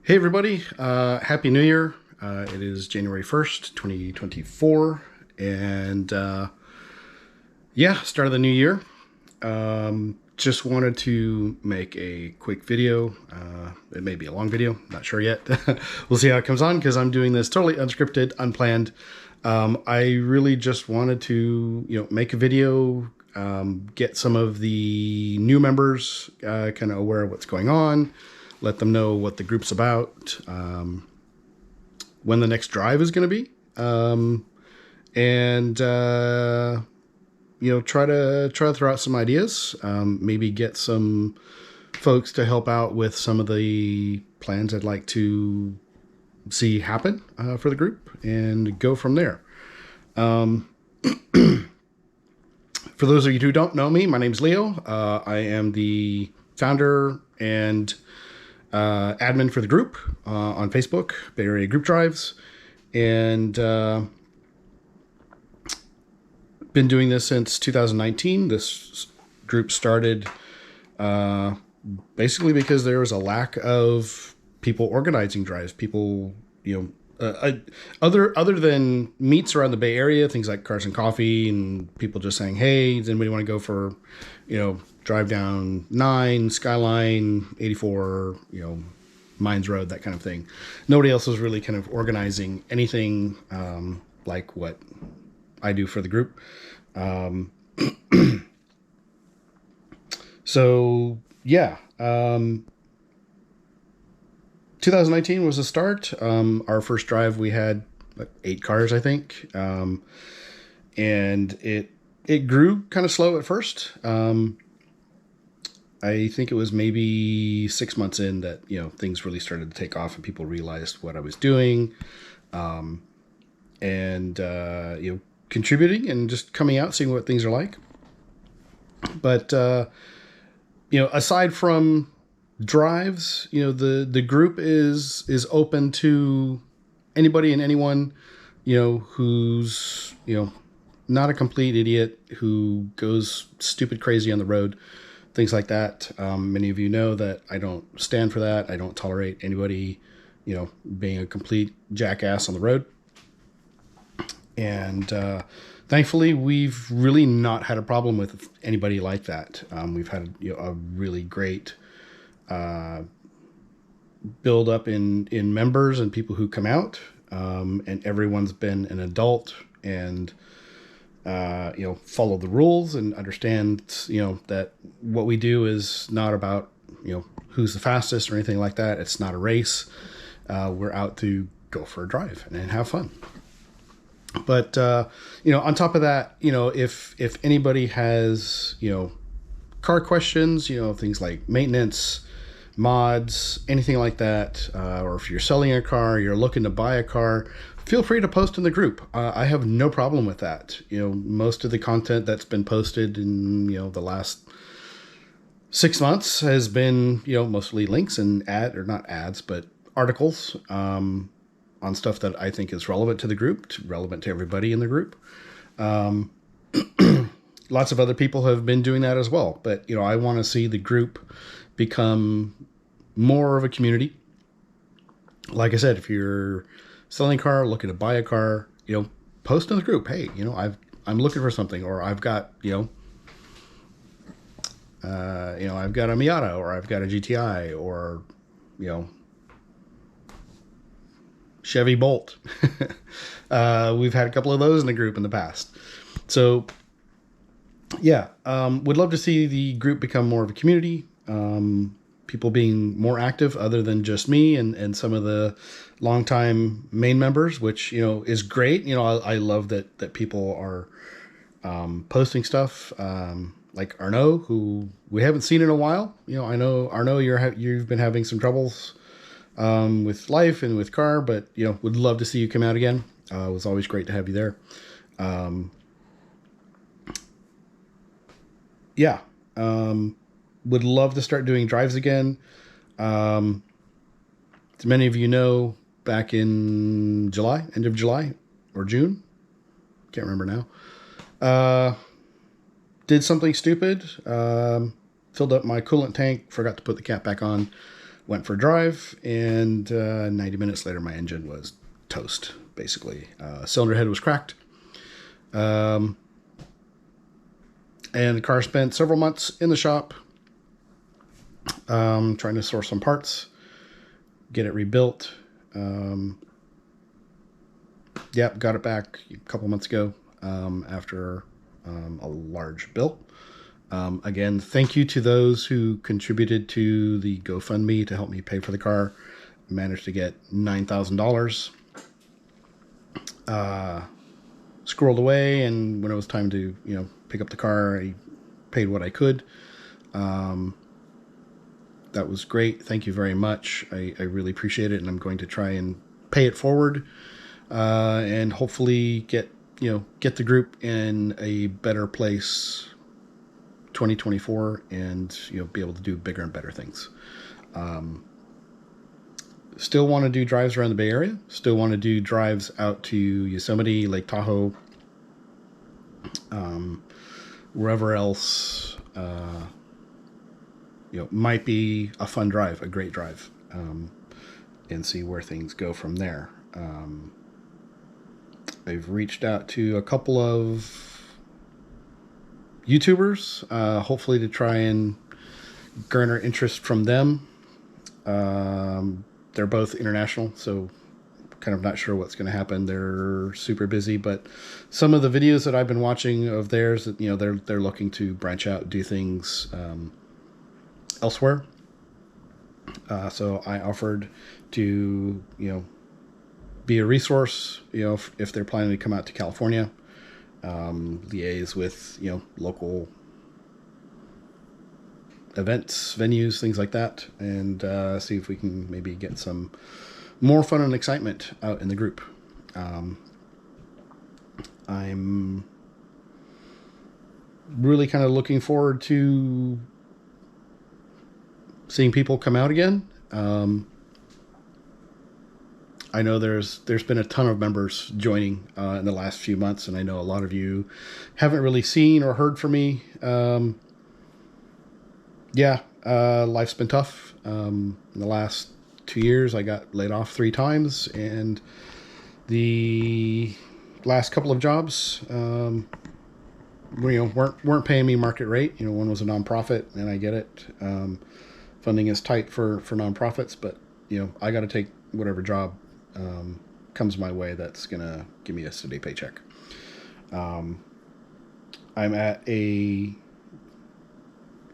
Hey everybody, Happy New Year. It is January 1st, 2024, and yeah, start of the new year. Just wanted to make a quick video. It may be a long video, not sure yet. We'll see how it comes on because I'm doing this totally unscripted, unplanned. I really just wanted to, make a video, get some of the new members kind of aware of what's going on, let them know what the group's about, when the next drive is going to be, and try to throw out some ideas. Maybe get some folks to help out with some of the plans I'd like to see happen for the group, and go from there. For those of you who don't know me, my name's Leo. I am the founder and admin for the group on Facebook, Bay Area Group Drives, and been doing this since 2019. This group started basically because there was a lack of people organizing drives. People, other than meets around the Bay Area, things like Cars and Coffee, and people just saying, "Hey, does anybody want to go for, drive down 9, Skyline, 84, Mines Road, that kind of thing." Nobody else was really kind of organizing anything like what I do for the group. So yeah, 2019 was the start. Our first drive, we had 8 cars, I think. And it grew kind of slow at first. I think it was maybe 6 months in that, things really started to take off and people realized what I was doing. Contributing and just coming out, seeing what things are like. But, aside from drives, the group is open to anybody and anyone, who's, not a complete idiot, who goes stupid crazy on the road, things like that. Many of you know that I don't stand for that. I don't tolerate anybody, being a complete jackass on the road. And thankfully, we've really not had a problem with anybody like that. We've had a really great build up in members and people who come out, and everyone's been an adult and follow the rules and understand that what we do is not about who's the fastest or anything like that. It's not a race. We're out to go for a drive and have fun. But on top of that, if anybody has car questions, things like maintenance, mods, anything like that, or if you're selling a car, you're looking to buy a car, feel free to post in the group. I have no problem with that. Most of the content that's been posted in the last 6 months has been mostly links and not ads, but articles on stuff that I think is relevant to the group, relevant to everybody in the group. Lots of other people have been doing that as well, but I want to see the group become more of a community. Like I said, if you're selling a car, looking to buy a car, post in the group. Hey, I'm looking for something, or I've got I've got a Miata, or I've got a GTI, or Chevy Bolt. We've had a couple of those in the group in the past. So yeah, would love to see the group become more of a community. People being more active other than just me and some of the longtime main members, which, is great. I love that people are posting stuff, like Arnaud, who we haven't seen in a while. I know, Arnaud, you've been having some troubles with life and with car, but, would love to see you come out again. It was always great to have you there. Yeah. Would love to start doing drives again. As many of you know, back in July, end of July or June, can't remember now, did something stupid, filled up my coolant tank, forgot to put the cap back on, Went for a drive, and 90 minutes later, my engine was toast, basically. Cylinder head was cracked. And the car spent several months in the shop trying to source some parts, get it rebuilt. Got it back a couple months ago after a large bill. Again, thank you to those who contributed to the GoFundMe to help me pay for the car. I managed to get $9,000 squirreled away, and when it was time to pick up the car, I paid what I could. That was great. Thank you very much. I really appreciate it, and I'm going to try and pay it forward and hopefully get the group in a better place 2024, and be able to do bigger and better things. Still want to do drives around the Bay Area. Still want to do drives out to Yosemite, Lake Tahoe, wherever else might be a fun drive, a great drive, and see where things go from there. I've reached out to a couple of YouTubers, hopefully to try and garner interest from them. They're both international, so kind of not sure what's going to happen. They're super busy, but some of the videos that I've been watching of theirs, they're looking to branch out, do things elsewhere. So I offered to be a resource, if they're planning to come out to California. Liaise with local events, venues, things like that, and see if we can maybe get some more fun and excitement out in the group. I'm really kind of looking forward to seeing people come out again. I know there's been a ton of members joining in the last few months, and I know a lot of you haven't really seen or heard from me. Life's been tough. In the last 2 years, I got laid off 3 times, and the last couple of jobs weren't paying me market rate. One was a nonprofit, and I get it. Funding is tight for nonprofits, but I got to take whatever job comes my way that's gonna give me a steady paycheck. I'm at I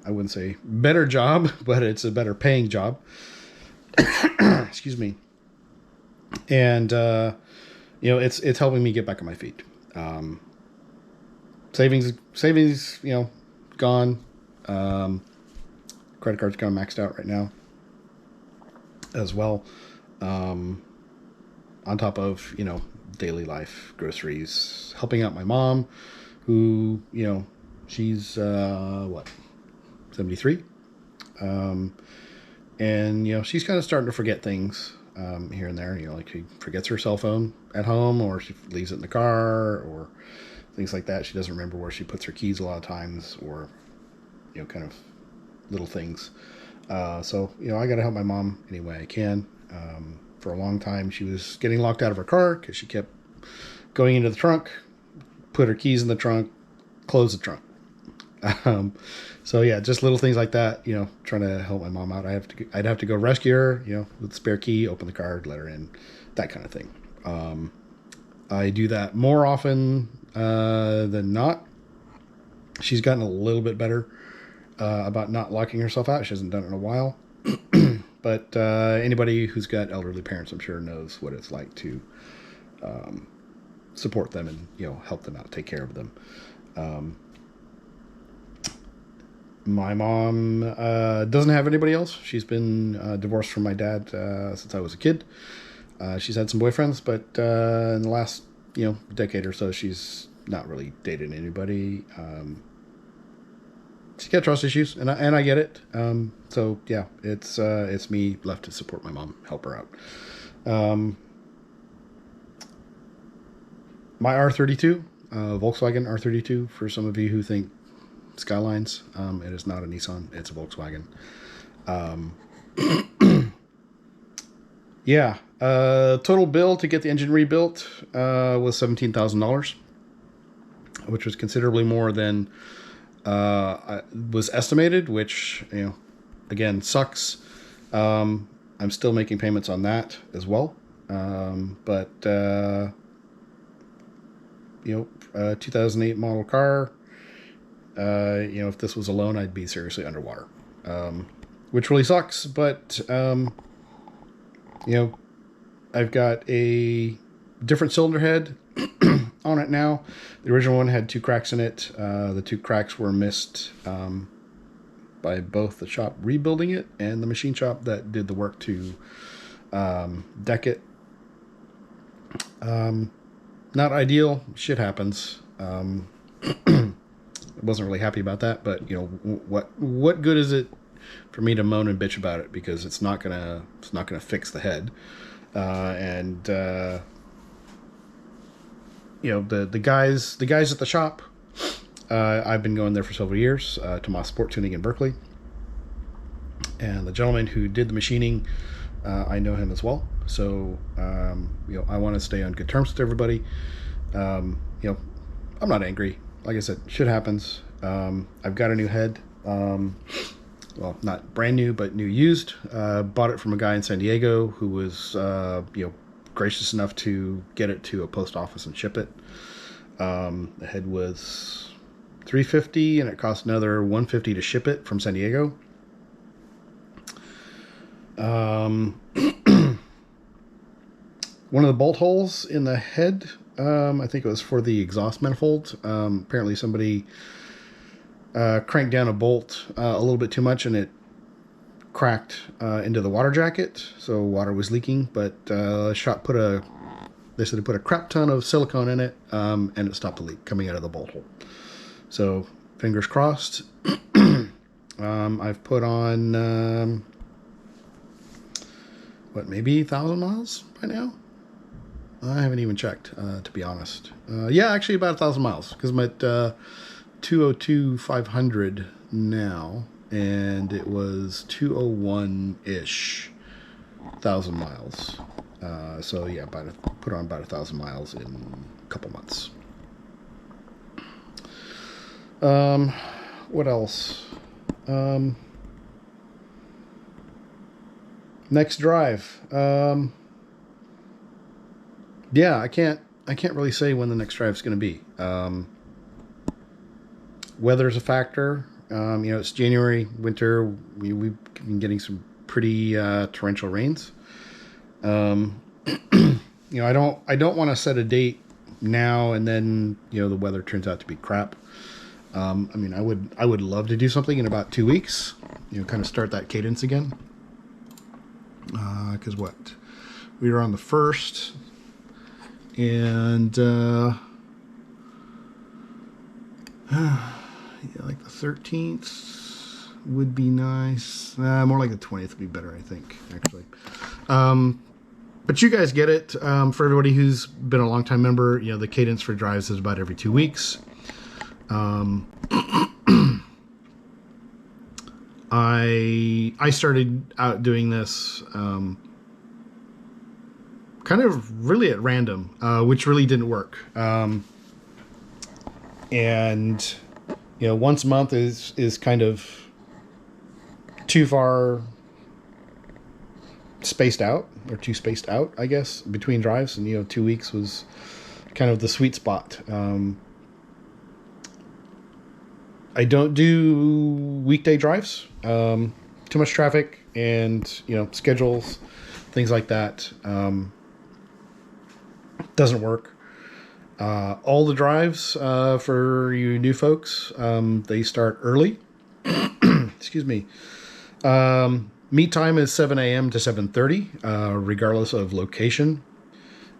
wouldn't say better job, but it's a better paying job. Excuse me. And it's helping me get back on my feet. Savings, gone. Credit card's kind of maxed out right now as well. On top of, daily life, groceries, helping out my mom, who, she's, 73? And, she's kind of starting to forget things here and there. Like she forgets her cell phone at home, or she leaves it in the car, or things like that. She doesn't remember where she puts her keys a lot of times, or, kind of little things. So, I got to help my mom any way I can. For a long time, she was getting locked out of her car because she kept going into the trunk, put her keys in the trunk, close the trunk. So yeah, just little things like that, trying to help my mom out. I'd have to go rescue her, with the spare key, open the car, let her in, that kind of thing. I do that more often than not. She's gotten a little bit better about not locking herself out. She hasn't done it in a while. But anybody who's got elderly parents, I'm sure, knows what it's like to support them and help them out, take care of them. My mom doesn't have anybody else. She's been divorced from my dad since I was a kid. She's had some boyfriends, but in the last decade or so, she's not really dated anybody. She's got trust issues, and I get it. So yeah, it's me left to support my mom, help her out. My R32, Volkswagen R32, for some of you who think Skylines, it is not a Nissan, it's a Volkswagen. Yeah. Total bill to get the engine rebuilt was $17,000, which was considerably more than was estimated, which, again, sucks. I'm still making payments on that as well. But 2008 model car. If this was a loan, I'd be seriously underwater, which really sucks. But I've got a different cylinder head on it now. The original one had 2 cracks in it. The 2 cracks were missed by both the shop rebuilding it and the machine shop that did the work to deck it. Not ideal. Shit happens. I wasn't really happy about that, but what good is it for me to moan and bitch about it, because it's not gonna fix the head. The guys at the shop, I've been going there for several years, Tomas Sport Tuning in Berkeley, and the gentleman who did the machining, I know him as well. So I want to stay on good terms with everybody. I'm not angry. Like I said, shit happens. I've got a new head. Well, not brand new, but new used. Bought it from a guy in San Diego who was, gracious enough to get it to a post office and ship it. The head was $350, and it cost another $150 to ship it from San Diego. One of the bolt holes in the head, I think it was for the exhaust manifold. Apparently somebody cranked down a bolt a little bit too much, and it cracked into the water jacket, so water was leaking. But shop they said they put a crap ton of silicone in it, and it stopped the leak coming out of the bolt hole. So fingers crossed. I've put on maybe 1,000 miles by now. I haven't even checked, to be honest. Yeah, actually about 1,000 miles, because I'm at 202,500 now, and it was 201-ish thousand miles. So yeah, put on about 1,000 miles in a couple months. What else? Next drive. Yeah, I can't really say when the next drive is going to be. Weather's a factor. It's January, winter. We've been getting some pretty torrential rains. I don't want to set a date now and then the weather turns out to be crap. I would love to do something in about 2 weeks. Kind of start that cadence again. Because we were on the 1st, and like the 13th would be nice. More like the 20th would be better, I think, actually. But you guys get it. For everybody who's been a long-time member, the cadence for drives is about every 2 weeks. I started out doing this kind of really at random, which really didn't work. And once a month is kind of too far spaced out, or too spaced out, I guess, between drives. And 2 weeks was kind of the sweet spot. I don't do weekday drives. Too much traffic and schedules, things like that. Doesn't work. All the drives for you new folks, they start early. Excuse me. Meet time is 7 a.m. to 7:30, regardless of location.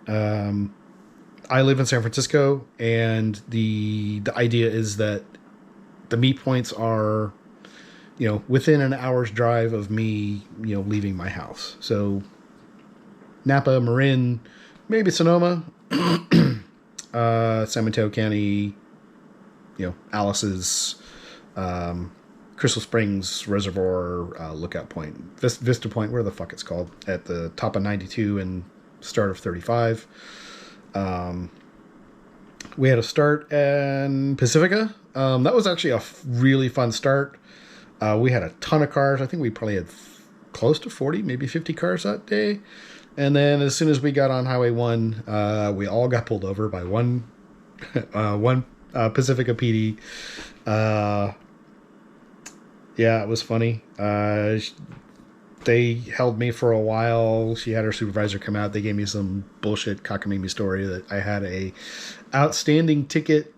I live in San Francisco, and the idea is that the meet points are, within an hour's drive of me, leaving my house. So Napa, Marin, maybe Sonoma, San Mateo County, Alice's, Crystal Springs Reservoir Lookout Point, Vista Point, where the fuck it's called, at the top of 92 and start of 35. We had a start in Pacifica. That was actually a really fun start. We had a ton of cars. I think we probably had close to 40, maybe 50 cars that day. And then as soon as we got on Highway 1, we all got pulled over by one Pacifica PD. Yeah, it was funny. They held me for a while. She had her supervisor come out. They gave me some bullshit cockamamie story that I had a outstanding ticket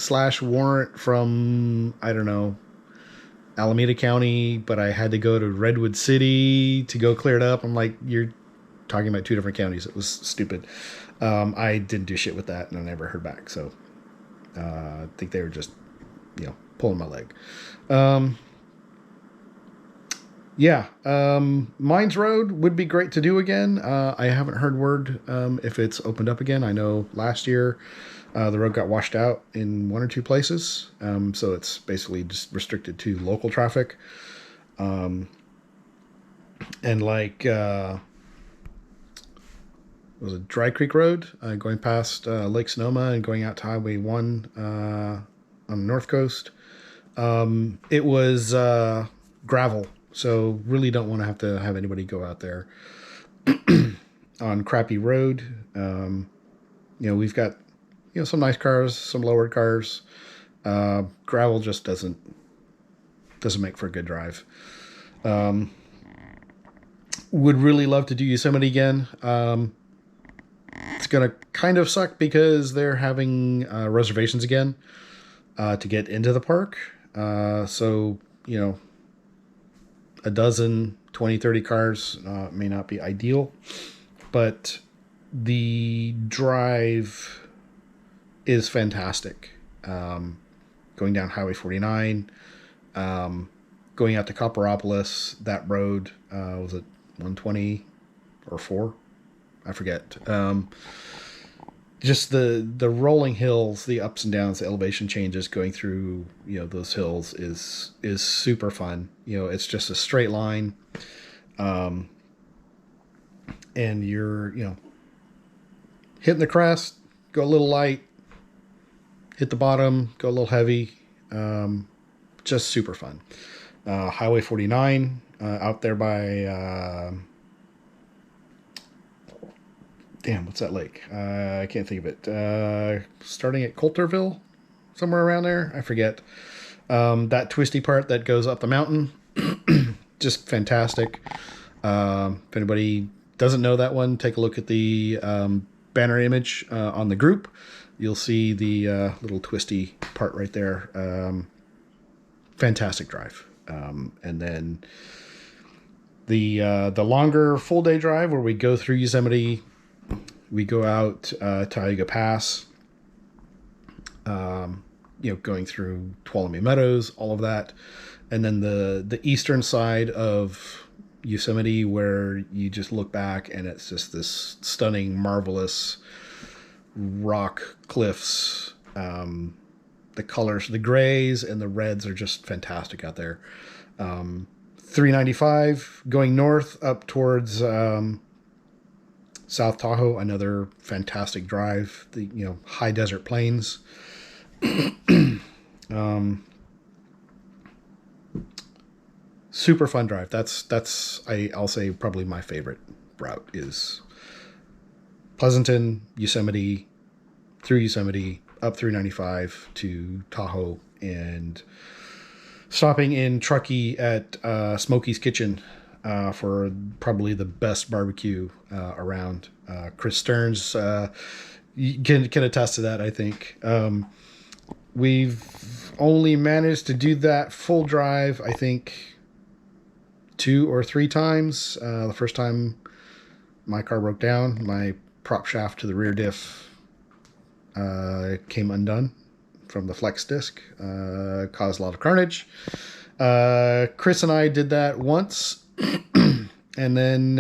/ warrant from, I don't know, Alameda County, but I had to go to Redwood City to go clear it up. I'm like, you're talking about 2 different counties. It was stupid. I didn't do shit with that, and I never heard back. So I think they were just, pulling my leg. Yeah, Mines Road would be great to do again. I haven't heard word if it's opened up again. I know last year the road got washed out in 1 or 2 places, so it's basically just restricted to local traffic. And like, was it Dry Creek Road, going past Lake Sonoma and going out to Highway 1 on the north coast. It was gravel. So really don't want to have anybody go out there on crappy road. We've got, some nice cars, some lowered cars. Gravel just doesn't make for a good drive. Would really love to do Yosemite again. It's going to kind of suck because they're having reservations again to get into the park. So, a dozen, 20, 30 cars may not be ideal, but the drive is fantastic. Going down Highway 49, going out to Copperopolis, that road, was it 120 or 4? I forget. Just the rolling hills, the ups and downs, the elevation changes going through, those hills is super fun. It's just a straight line. And you're, hitting the crest, go a little light, hit the bottom, go a little heavy. Just super fun. Highway 49, out there by, what's that lake? I can't think of it. Starting at Coulterville, somewhere around there. I forget. That twisty part that goes up the mountain. Just fantastic. If anybody doesn't know that one, take a look at the banner image on the group. You'll see the little twisty part right there. Fantastic drive. And then the longer full day drive where we go through Yosemite. We go out to Tioga Pass, going through Tuolumne Meadows, all of that. And then the eastern side of Yosemite where you just look back and it's just this stunning, marvelous rock cliffs. The colors, the grays and the reds are just fantastic out there. 395 going north up towards South Tahoe, another fantastic drive. The high desert plains. Super fun drive. That's I'll say probably my favorite route is Pleasanton, Yosemite, through Yosemite, up 395 to Tahoe, and stopping in Truckee at Smokey's Kitchen for probably the best barbecue around. Chris Stearns can attest to that, I think. We've only managed to do that full drive, I think, 2 or 3 times. The first time my car broke down, my prop shaft to the rear diff came undone from the flex disc, caused a lot of carnage. Chris and I did that once, and then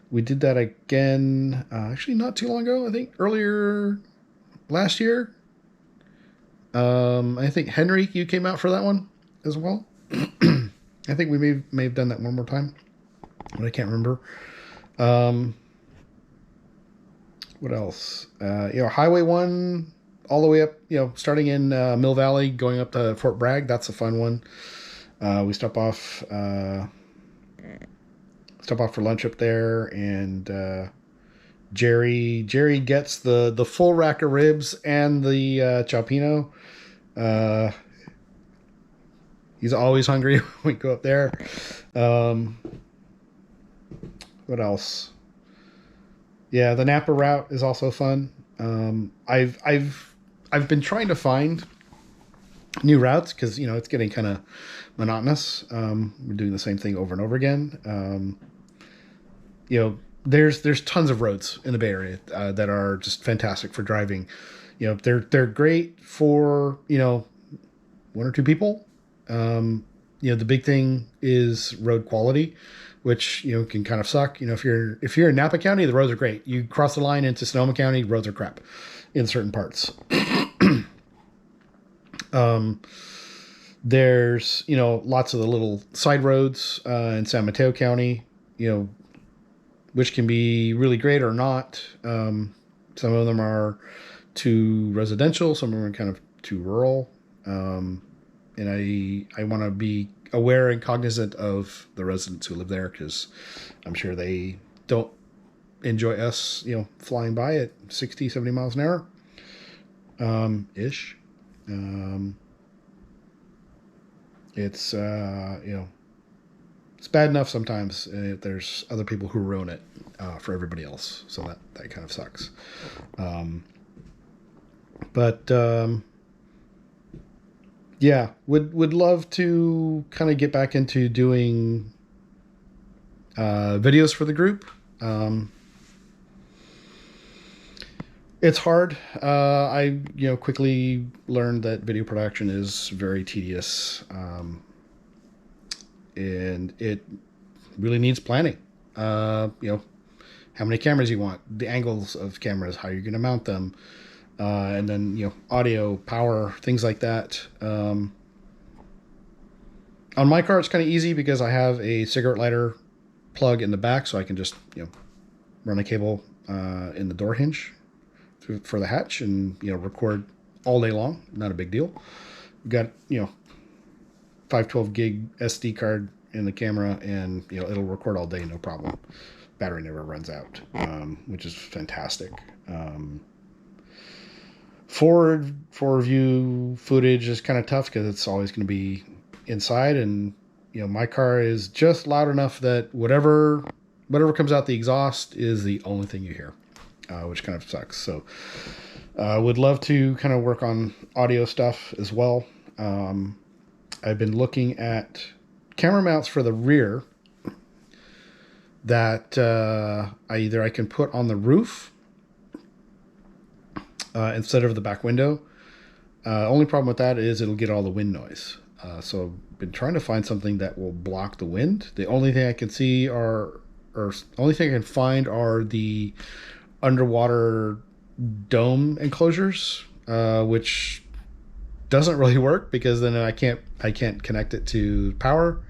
we did that again, actually not too long ago, I think earlier last year. I think Henry, you came out for that one. as well. I think we may have done that one more time, but I can't remember. What else? Highway 1 all the way up, starting in Mill Valley, going up to Fort Bragg. That's a fun one. We stop off for lunch up there, and Jerry gets the full rack of ribs and the Chalpino. He's always hungry when we go up there. What else? Yeah, the Napa route is also fun. I've been trying to find new routes because it's getting kind of monotonous. We're doing the same thing over and over again. There's tons of roads in the Bay Area that are just fantastic for driving. They're great for one or two people. The big thing is road quality, which can kind of suck. If you're in Napa County, the roads are great. You cross the line into Sonoma County, roads are crap in certain parts. There's lots of the little side roads in San Mateo County, which can be really great or not. Some of them are too residential, some of them are kind of too rural. And I want to be aware and cognizant of the residents who live there, because I'm sure they don't enjoy us, flying by at 60, 70 miles an hour, ish. It's, it's bad enough sometimes. There's other people who ruin it for everybody else. So that kind of sucks. Yeah, would love to kind of get back into doing videos for the group. It's hard. I quickly learned that video production is very tedious, and it really needs planning. How many cameras you want, the angles of cameras, how you're going to mount them. And then, audio, power, things like that. On my car, it's kind of easy because I have a cigarette lighter plug in the back, so I can just, run a cable in the door hinge for the hatch and, record all day long. Not a big deal. We've got, 512 gig SD card in the camera, and, it'll record all day, no problem. Battery never runs out, which is fantastic. Forward view footage is kind of tough because it's always going to be inside, and my car is just loud enough that whatever comes out the exhaust is the only thing you hear, which kind of sucks. So would love to kind of work on audio stuff as well. I've been looking at camera mounts for the rear that I can put on the roof instead of the back window. Only problem with that is it'll get all the wind noise. So I've been trying to find something that will block the wind. The only thing I can see only thing I can find are the underwater dome enclosures, which doesn't really work because then I can't connect it to power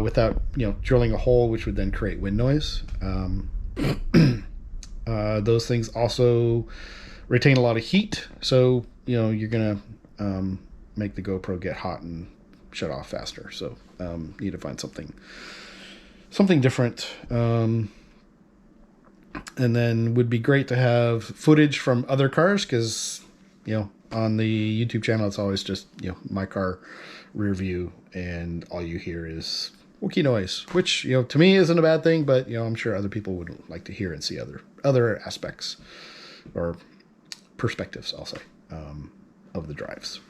without drilling a hole, which would then create wind noise. Those things also retain a lot of heat, so you're gonna make the GoPro get hot and shut off faster. So need to find something different. And then would be great to have footage from other cars, because on the YouTube channel it's always just my car rear view, and all you hear is wookie noise, which to me isn't a bad thing, but I'm sure other people would like to hear and see other aspects or perspectives, I'll say, of the drives.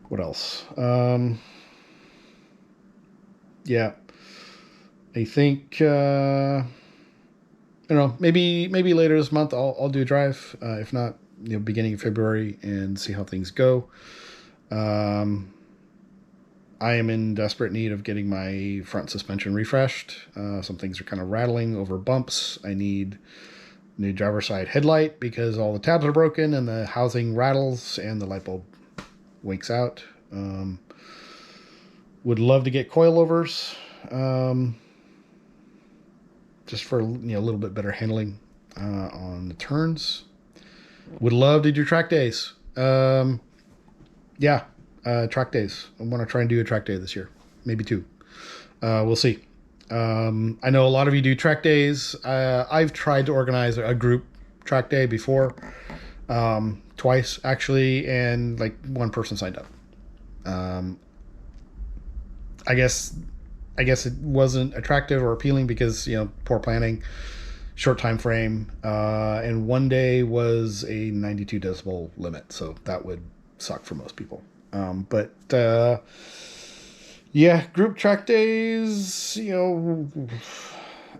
What else? Yeah, I think maybe later this month I'll do a drive. If not, beginning of February, and see how things go. I am in desperate need of getting my front suspension refreshed. Some things are kind of rattling over bumps. I need new driver's side headlight because all the tabs are broken and the housing rattles and the light bulb winks out. Would love to get coilovers, just for a little bit better handling on the turns. Would love to do track days. Track days. I want to try and do a track day this year, maybe 2. We'll see. I know a lot of you do track days. I've tried to organize a group track day before, twice actually, and like one person signed up. I guess it wasn't attractive or appealing because poor planning, short time frame, and one day was a 92 decibel limit, so that would suck for most people. Group track days.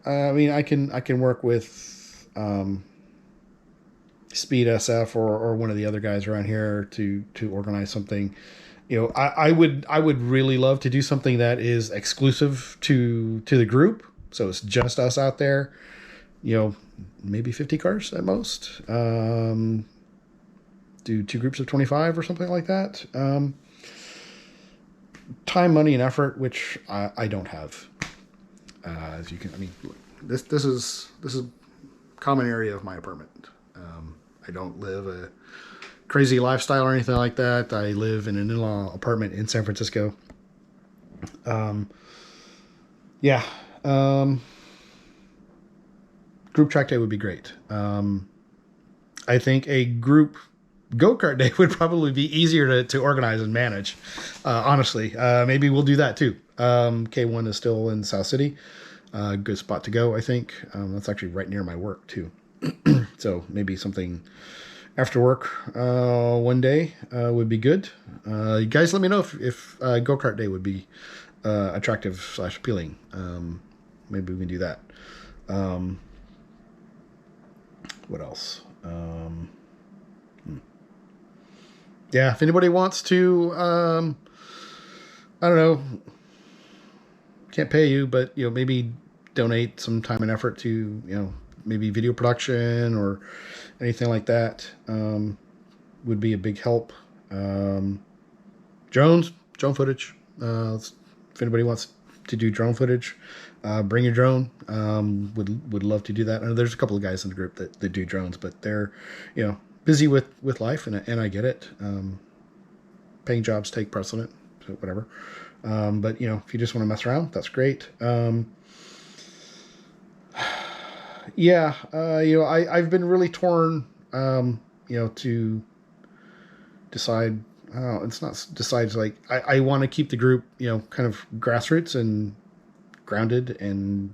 I can work with Speed SF or one of the other guys around here to organize something. I would really love to do something that is exclusive to the group, so it's just us out there. Maybe 50 cars at most. Do 2 groups of 25 or something like that. Time, money, and effort, which I don't have. As you can, look, this is a common area of my apartment. I don't live a crazy lifestyle or anything like that. I live in an in-law apartment in San Francisco. Group track day would be great. I think a group go-kart day would probably be easier to organize and manage. Honestly, maybe we'll do that too. K1 is still in South City. Good spot to go, I think. That's actually right near my work too. So maybe something after work one day would be good. You guys let me know if go-kart day would be attractive / appealing. Maybe we can do that. What else? If anybody wants to, I don't know, can't pay you, but maybe donate some time and effort to maybe video production or anything like that, would be a big help. Drone footage. If anybody wants to do drone footage, bring your drone. Would love to do that. I know there's a couple of guys in the group that do drones, but they're busy with life, and I get it. Paying jobs take precedent, so whatever. But if you just want to mess around, that's great. I've been really torn, to decide. It's not decide. Like I want to keep the group, kind of grassroots and grounded and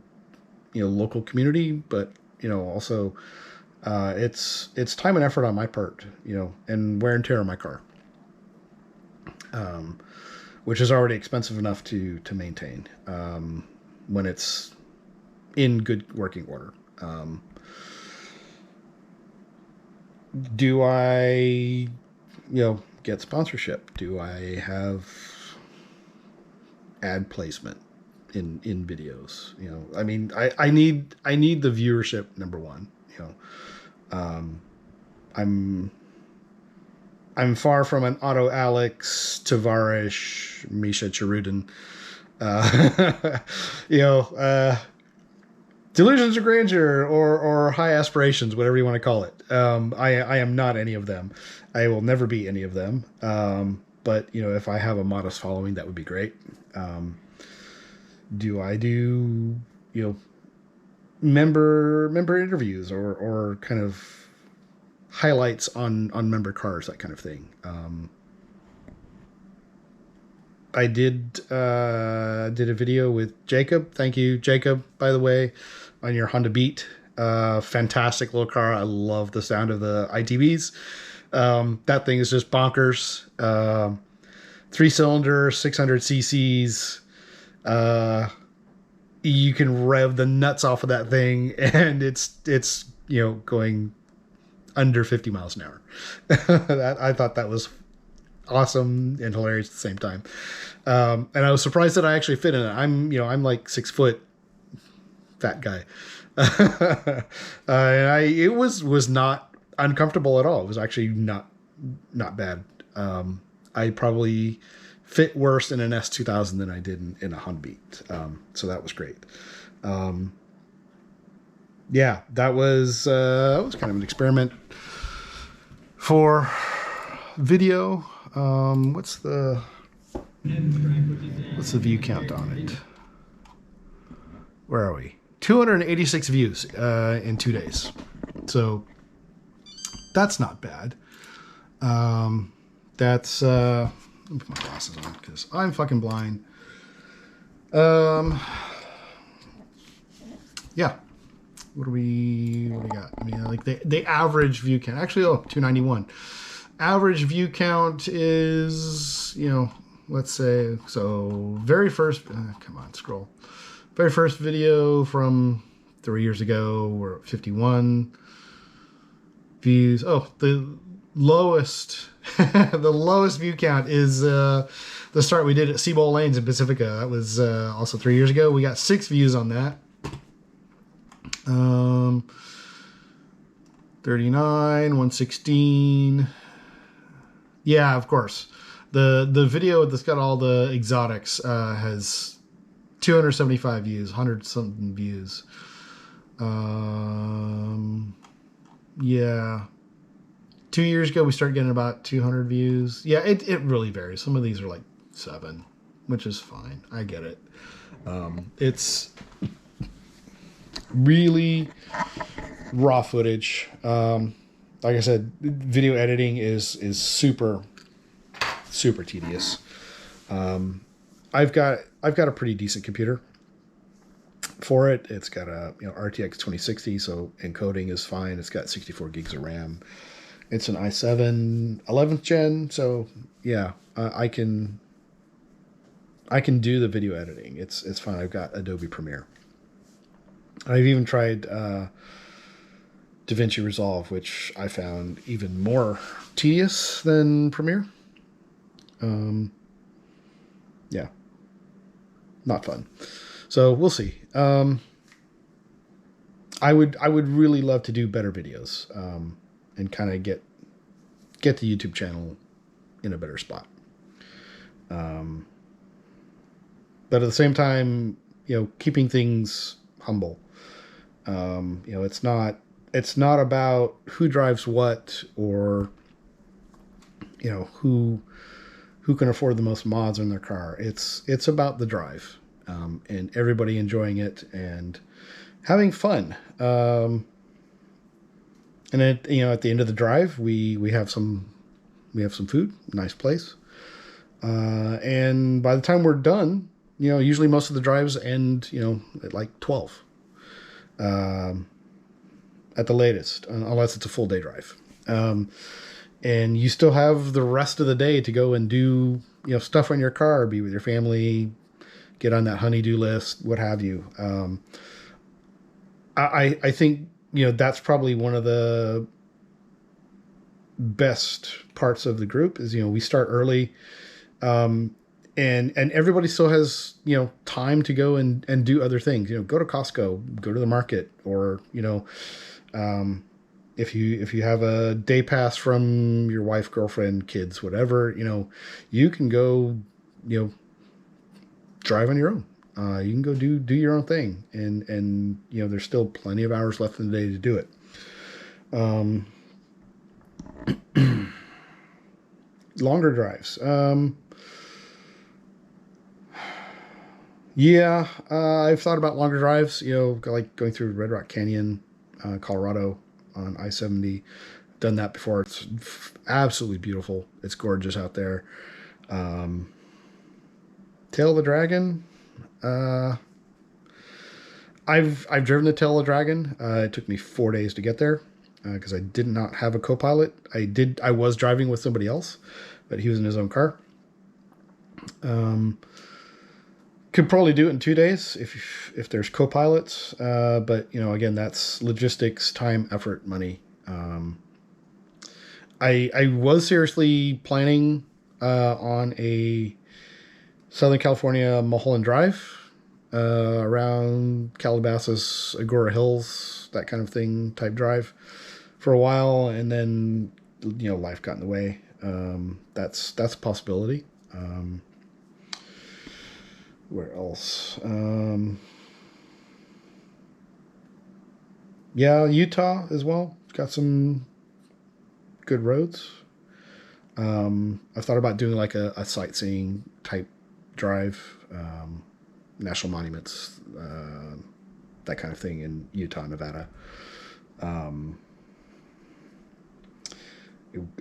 local community, but also it's time and effort on my part, and wear and tear on my car, which is already expensive enough to maintain when it's in good working order. Do I, get sponsorship? Do I have ad placement in videos? I need the viewership, number one. I'm far from an Otto Alex, Tavarish, Misha Charudin. Delusions of grandeur or high aspirations, whatever you want to call it. I am not any of them. I will never be any of them. But if I have a modest following, that would be great. Do I do member interviews or kind of highlights on member cars, that kind of thing? I did a video with Jacob. Thank you, Jacob, by the way, on your Honda Beat. Fantastic little car. I love the sound of the ITBs. That thing is just bonkers. 3-cylinder, 600 cc's. You can rev the nuts off of that thing, and it's going under 50 miles an hour. I thought that was awesome and hilarious at the same time. And I was surprised that I actually fit in it. I'm like 6 foot fat guy. And it was not uncomfortable at all. It was actually not bad. I probably fit worse in an S2000 than I did in a Honda Beat. So that was great. Yeah, that was kind of an experiment for video. What's the view count on it? Where are we? 286 views in 2 days. So that's not bad. That's let me put my glasses on because I'm fucking blind. Yeah. What do we got? I mean, like the average view count. Actually, 291. Average view count is, let's say, so very first, come on, scroll. Very first video from 3 years ago, we're at 51 views. Oh, the lowest, the lowest view count is the start we did at Seabowl Lanes in Pacifica. That was also 3 years ago. We got 6 views on that. 39, 116. Yeah, of course. The video that's got all the exotics has 275 views, 100 something views. Yeah. 2 years ago, we started getting about 200 views. Yeah, it really varies. Some of these are like 7, which is fine. I get it. It's really raw footage. Like I said, video editing is super tedious. I've got a pretty decent computer for it. It's got a RTX 2060, so encoding is fine. It's got 64 gigs of RAM. It's an i7 11th gen, so yeah, I can do the video editing. It's fine. I've got Adobe Premiere. I've even tried DaVinci Resolve, which I found even more tedious than Premiere. Yeah, not fun. So we'll see. I would really love to do better videos and kind of get the YouTube channel in a better spot. But at the same time, keeping things humble. It's not about who drives what or who can afford the most mods in their car. It's about the drive and everybody enjoying it and having fun. And at the end of the drive, we have some food, nice place. And by the time we're done, usually most of the drives end at like 12. At the latest, unless it's a full day drive. And you still have the rest of the day to go and do, stuff on your car, be with your family, get on that honey-do list, what have you. I think, that's probably one of the best parts of the group is, we start early. And everybody still has, time to go and do other things, go to Costco, go to the market, or, if you have a day pass from your wife, girlfriend, kids, whatever, you can go, drive on your own. You can go do your own thing. And there's still plenty of hours left in the day to do it. Longer drives. Yeah, I've thought about longer drives, like going through Red Rock Canyon, Colorado on I-70. Done that before. It's absolutely beautiful. It's gorgeous out there. Tail of the Dragon. I've driven the Tail of the Dragon. It took me 4 days to get there because I did not have a co-pilot. I was driving with somebody else, but he was in his own car. Could probably do it in 2 days if there's co-pilots. But again, that's logistics, time, effort, money. I was seriously planning on a Southern California Mulholland Drive around Calabasas, Agora Hills, that kind of thing type drive for a while, and then life got in the way. That's a possibility. Where else? Yeah, Utah as well. It's got some good roads. I've thought about doing like a sightseeing type drive, national monuments, that kind of thing in Utah, Nevada. Um,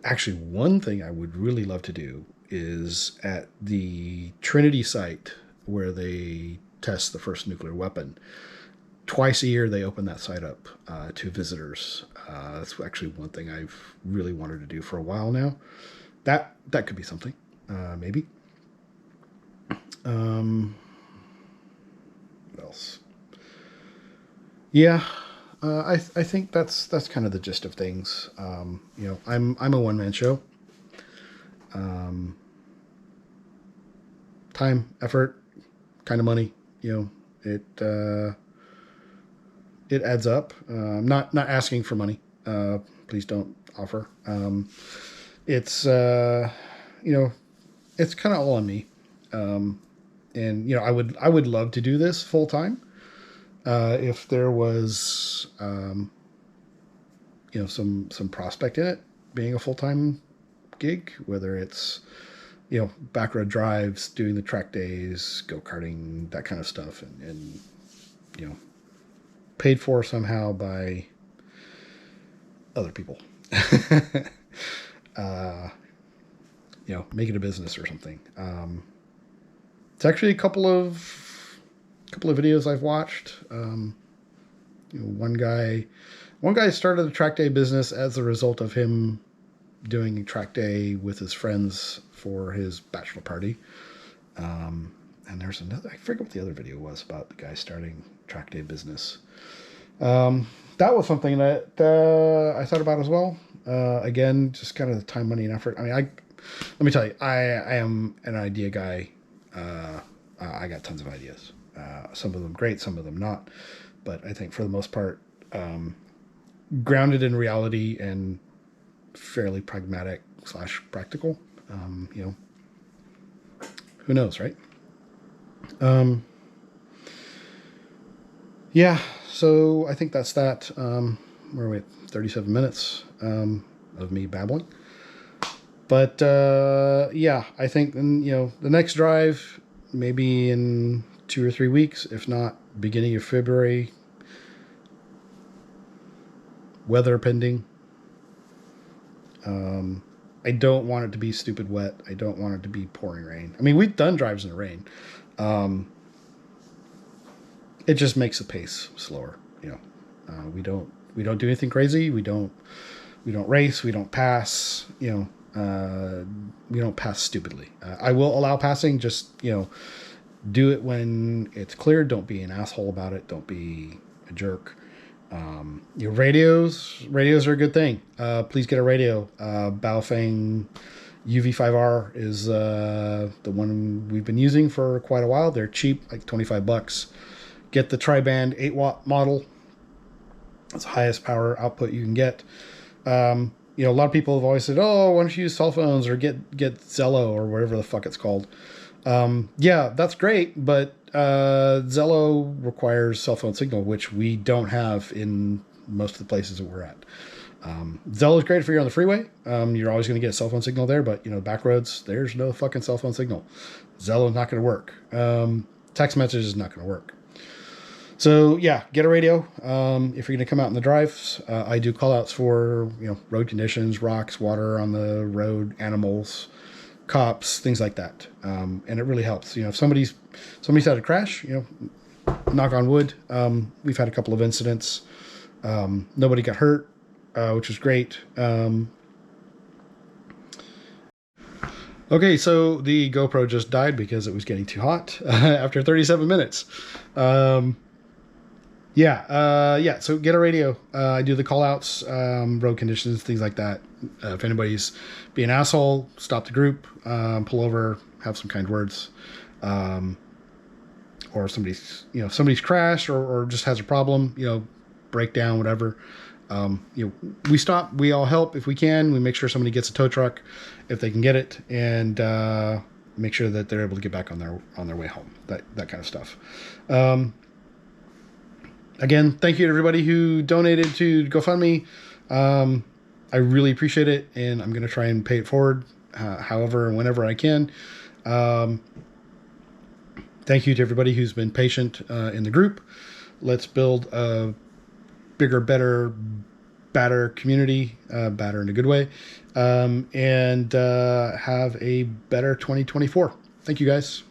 Actually, one thing I would really love to do is at the Trinity site where they test the first nuclear weapon. Twice a year, they open that site up to visitors. That's actually one thing I've really wanted to do for a while now. That could be something, maybe. What else? Yeah, I think that's kind of the gist of things. I'm a one man show. Um, Time, effort, kind of money. It adds up. I'm not asking for money. Please don't offer. It's you know it's kind of all on me. And I would love to do this full time. If there was some prospect in it being a full time gig, whether it's back road drives, doing the track days, go karting, that kind of stuff, and you know paid for somehow by other people. uh, Make it a business or something. It's actually a couple of videos I've watched. One guy started a track day business as a result of him doing a track day with his friends for his bachelor party. And there's another, I forget what the other video was about the guy starting track day business. That was something that I thought about as well. Again, just kind of the time, money, and effort. I mean, let me tell you, I am an idea guy. I got tons of ideas. Some of them great, some of them not. But I think for the most part, grounded in reality and fairly pragmatic / practical. Who knows, right? Yeah, so I think that's that. Where are we at? 37 minutes of me babbling. But yeah, I think the next drive, maybe in 2 or 3 weeks, if not beginning of February, weather pending. I don't want it to be stupid wet. I don't want it to be pouring rain. I mean, we've done drives in the rain. It just makes the pace slower. We don't do anything crazy. We don't race. We don't pass. We don't pass stupidly. I will allow passing. Just do it when it's clear. Don't be an asshole about it. Don't be a jerk. Your radios are a good thing. Please get a radio. Baofeng UV5R is the one we've been using for quite a while. They're cheap, like $25. Get the tri-band 8-watt model. It's the highest power output you can get. A lot of people have always said, "Oh, why don't you use cell phones or get Zello or whatever the fuck it's called?" Yeah, that's great, but Zello requires cell phone signal, which we don't have in most of the places that we're at. Zello is great if you're on the freeway. You're always going to get a cell phone signal there, but back roads, there's no fucking cell phone signal. Zello is not going to work. Text message is not going to work. So yeah, get a radio. If you're going to come out in the drives, I do call outs for road conditions, rocks, water on the road, animals, cops, things like that. And it really helps. If somebody's had a crash, knock on wood. We've had a couple of incidents. Nobody got hurt, which was great. Okay, so the GoPro just died because it was getting too hot after 37 minutes. Yeah. So get a radio. I do the call outs, road conditions, things like that. If anybody's being an asshole, stop the group, pull over, have some kind words. Or somebody's crashed or just has a problem, breakdown, whatever. We all help if we can. We make sure somebody gets a tow truck if they can get it, and make sure that they're able to get back on their way home. That kind of stuff. Again, thank you to everybody who donated to GoFundMe. I really appreciate it, and I'm going to try and pay it forward however and whenever I can. Thank you to everybody who's been patient in the group. Let's build a bigger, better, badder community, badder in a good way, and have a better 2024. Thank you, guys.